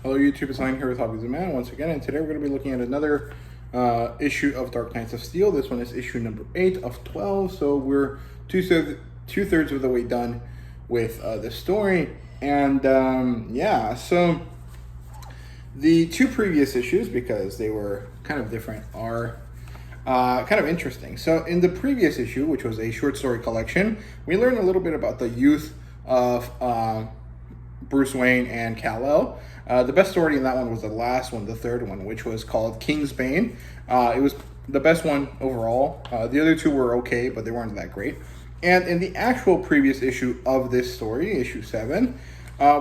Hello YouTube, it's Ryan here with Hobbies of Man once again, and today we're going to be looking at another issue of Dark Knights of Steel. This one is issue number 8 of 12, so we're two-thirds of the way done with the story. And yeah, so the two previous issues, because they were kind of different, are kind of interesting. So in the previous issue, which was a short story collection, we learned a little bit about the youth of Bruce Wayne and Kal-El. The best story in that one was the last one, the third one, which was called King's Bane. It was the best one overall. The other two were okay, but they weren't that great. And in the actual previous issue of this story, issue 7,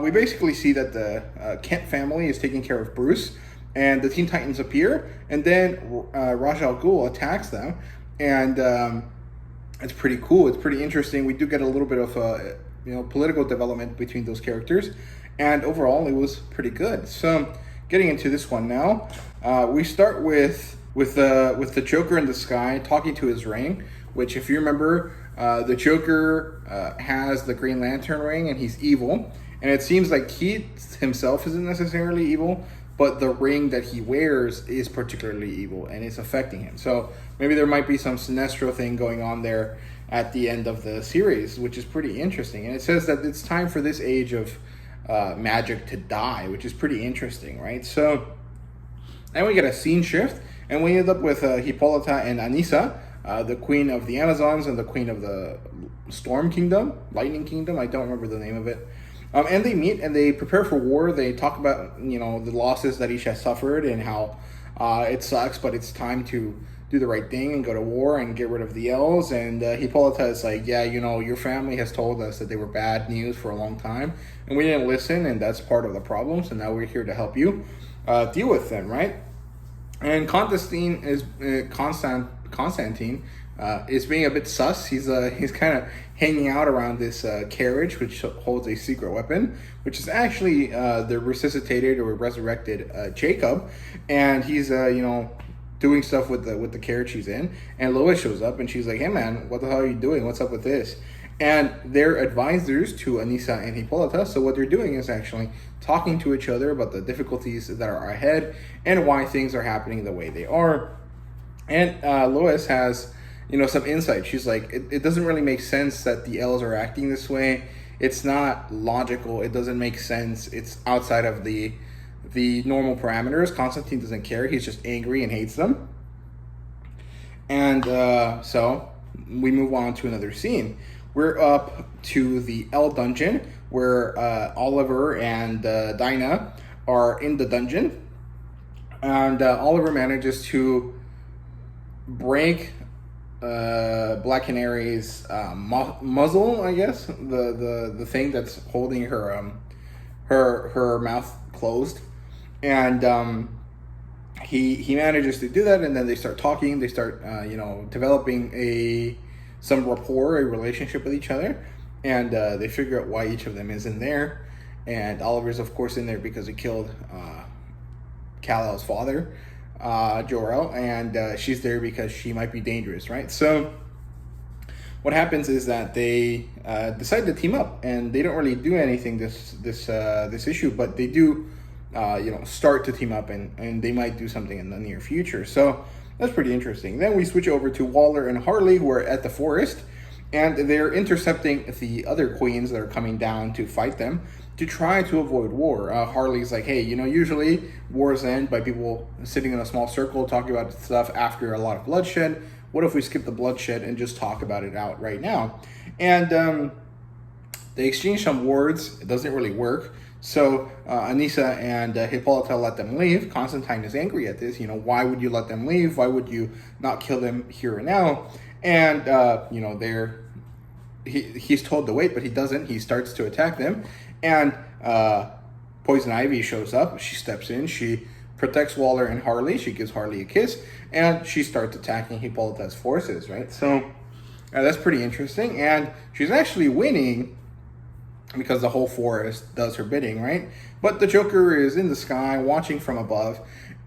we basically see that the Kent family is taking care of Bruce, and the Teen Titans appear, and then Ra's al Ghul attacks them, and it's pretty cool. It's pretty interesting. We do get a little bit of political development between those characters, and overall it was pretty good. So getting into this one now, we start with the Joker in the sky talking to his ring, which, if you remember, the Joker has the Green Lantern ring and he's evil, and it seems like he himself isn't necessarily evil, but the ring that he wears is particularly evil and it's affecting him. So maybe there might be some Sinestro thing going on there at the end of the series, which is pretty interesting. And it says that it's time for this age of magic to die, which is pretty interesting, right? So then we get a scene shift, and we end up with Hippolyta and Anissa, the queen of the Amazons and the queen of the Storm Kingdom, Lightning Kingdom, I don't remember the name of it. And they meet and they prepare for war. They talk about, the losses that each has suffered and how it sucks, but it's time to do the right thing and go to war and get rid of the elves. And Hippolyta is like, yeah, your family has told us that they were bad news for a long time, and we didn't listen, and that's part of the problem. So now we're here to help you deal with them, right? And Constantine is Constantine is being a bit sus. He's kind of hanging out around this carriage, which holds a secret weapon, which is actually the resuscitated or resurrected Jacob, and he's doing stuff with the carriage he's in. And Lois shows up and she's like, "Hey man, what the hell are you doing? What's up with this?" And they're advisors to Anissa and Hippolyta. So what they're doing is actually talking to each other about the difficulties that are ahead and why things are happening the way they are. And Lois has, some insight. She's like, it doesn't really make sense that the elves are acting this way. It's not logical. It doesn't make sense. It's outside of the normal parameters. Constantine doesn't care. He's just angry and hates them. And so we move on to another scene. We're up to the L dungeon, where Oliver and Dinah are in the dungeon. And Oliver manages to break Black Canary's muzzle, I guess, the thing that's holding her mouth closed, and he manages to do that, and then they start talking. They start developing some rapport, a relationship with each other, and they figure out why each of them is in there. And Oliver's of course in there because he killed Kal-El's father, Jor-El, and she's there because she might be dangerous, right? So what happens is that they decide to team up, and they don't really do anything this issue, but they do start to team up, and they might do something in the near future. So that's pretty interesting. Then we switch over to Waller and Harley, who are at the forest, and they're intercepting the other queens that are coming down to fight them, to try to avoid war. Harley's like, hey, usually wars end by people sitting in a small circle talking about stuff after a lot of bloodshed. What if we skip the bloodshed and just talk about it out right now? And they exchange some words. It doesn't really work. So Anissa and Hippolyta let them leave. Constantine is angry at this. Why would you let them leave? Why would you not kill them here and now? And he's told to wait, but he doesn't. He starts to attack them, and Poison Ivy shows up. She steps in. She protects Waller and Harley. She gives Harley a kiss, and she starts attacking Hippolyta's forces. Right, so that's pretty interesting, and she's actually winning because the whole forest does her bidding, right? But the Joker is in the sky watching from above,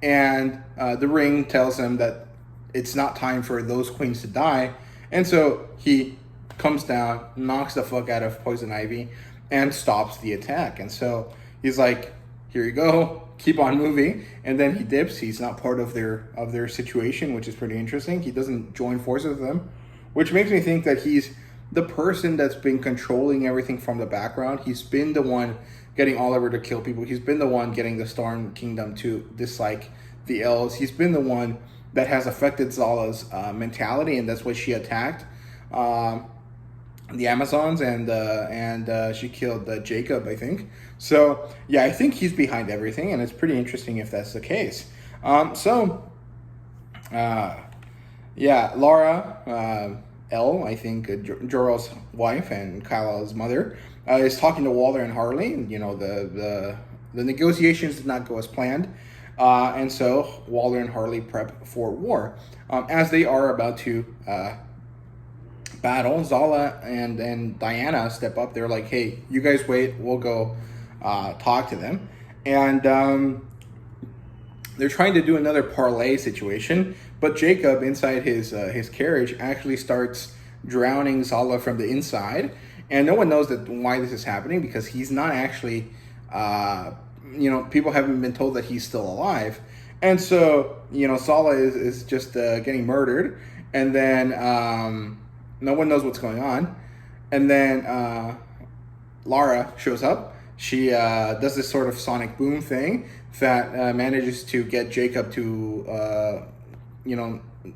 and the ring tells him that it's not time for those queens to die, and so he comes down, knocks the fuck out of Poison Ivy, and stops the attack. And so he's like, here you go, keep on moving. And then he dips. He's not part of their situation, which is pretty interesting. He doesn't join forces with them, which makes me think that he's the person that's been controlling everything from the background. He's been the one getting Oliver to kill people. He's been the one getting the Storm Kingdom to dislike the elves. He's been the one that has affected Zala's mentality, and that's why she attacked the Amazons, and she killed Jacob, I think. So yeah, I think he's behind everything, and it's pretty interesting if that's the case. Yeah, Laura, Elle, I think Jorah's wife and Kyla's mother, is talking to Walder and Harley. You know, the negotiations did not go as planned. And so Walder and Harley prep for war. As they are about to battle, Zala and Diana step up. They're like, hey, you guys wait, we'll go talk to them. And they're trying to do another parlay situation, but Jacob, inside his carriage, actually starts drowning Zala from the inside. And no one knows why this is happening, because he's not actually... people haven't been told that he's still alive. And so, Zala is just getting murdered. And then no one knows what's going on. And then Lara shows up. She does this sort of sonic boom thing that manages to get Jacob to,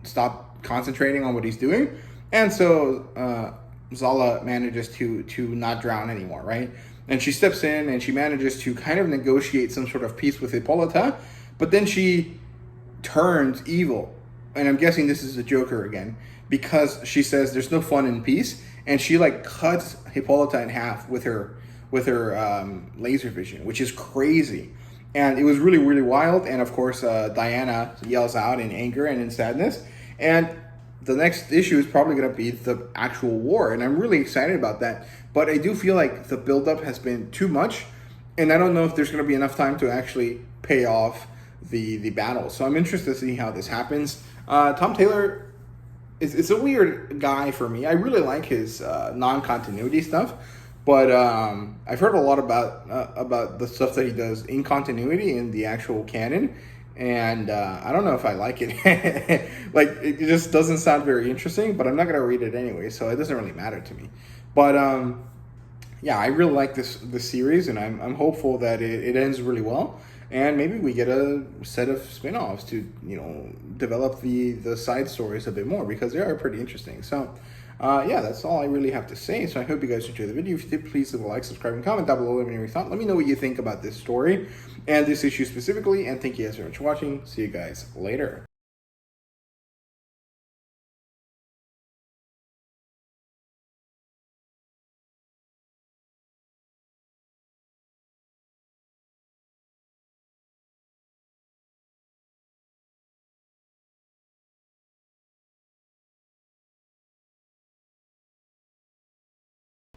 stop concentrating on what he's doing. And so Zala manages to not drown anymore, right? And she steps in and she manages to kind of negotiate some sort of peace with Hippolyta, but then she turns evil. And I'm guessing this is the Joker again, because she says there's no fun in peace, and she cuts Hippolyta in half with her laser vision, which is crazy. And it was really, really wild. And of course, Diana yells out in anger and in sadness. And the next issue is probably going to be the actual war, and I'm really excited about that. But I do feel like the buildup has been too much, and I don't know if there's going to be enough time to actually pay off the battle. So I'm interested to see how this happens. Tom Taylor is a weird guy for me. I really like his non-continuity stuff, but I've heard a lot about the stuff that he does in continuity in the actual canon. And I don't know if I like it. It just doesn't sound very interesting, but I'm not going to read it anyway, so it doesn't really matter to me. But yeah, I really like this series, and I'm hopeful that it ends really well, and maybe we get a set of spin-offs to develop the side stories a bit more, because they are pretty interesting. So yeah, that's all I really have to say. So I hope you guys enjoyed the video. If you did, please leave a like, subscribe, and comment down below. Let me know your thoughts. Let me know what you think about this story and this issue specifically. And thank you guys very much for watching. See you guys later.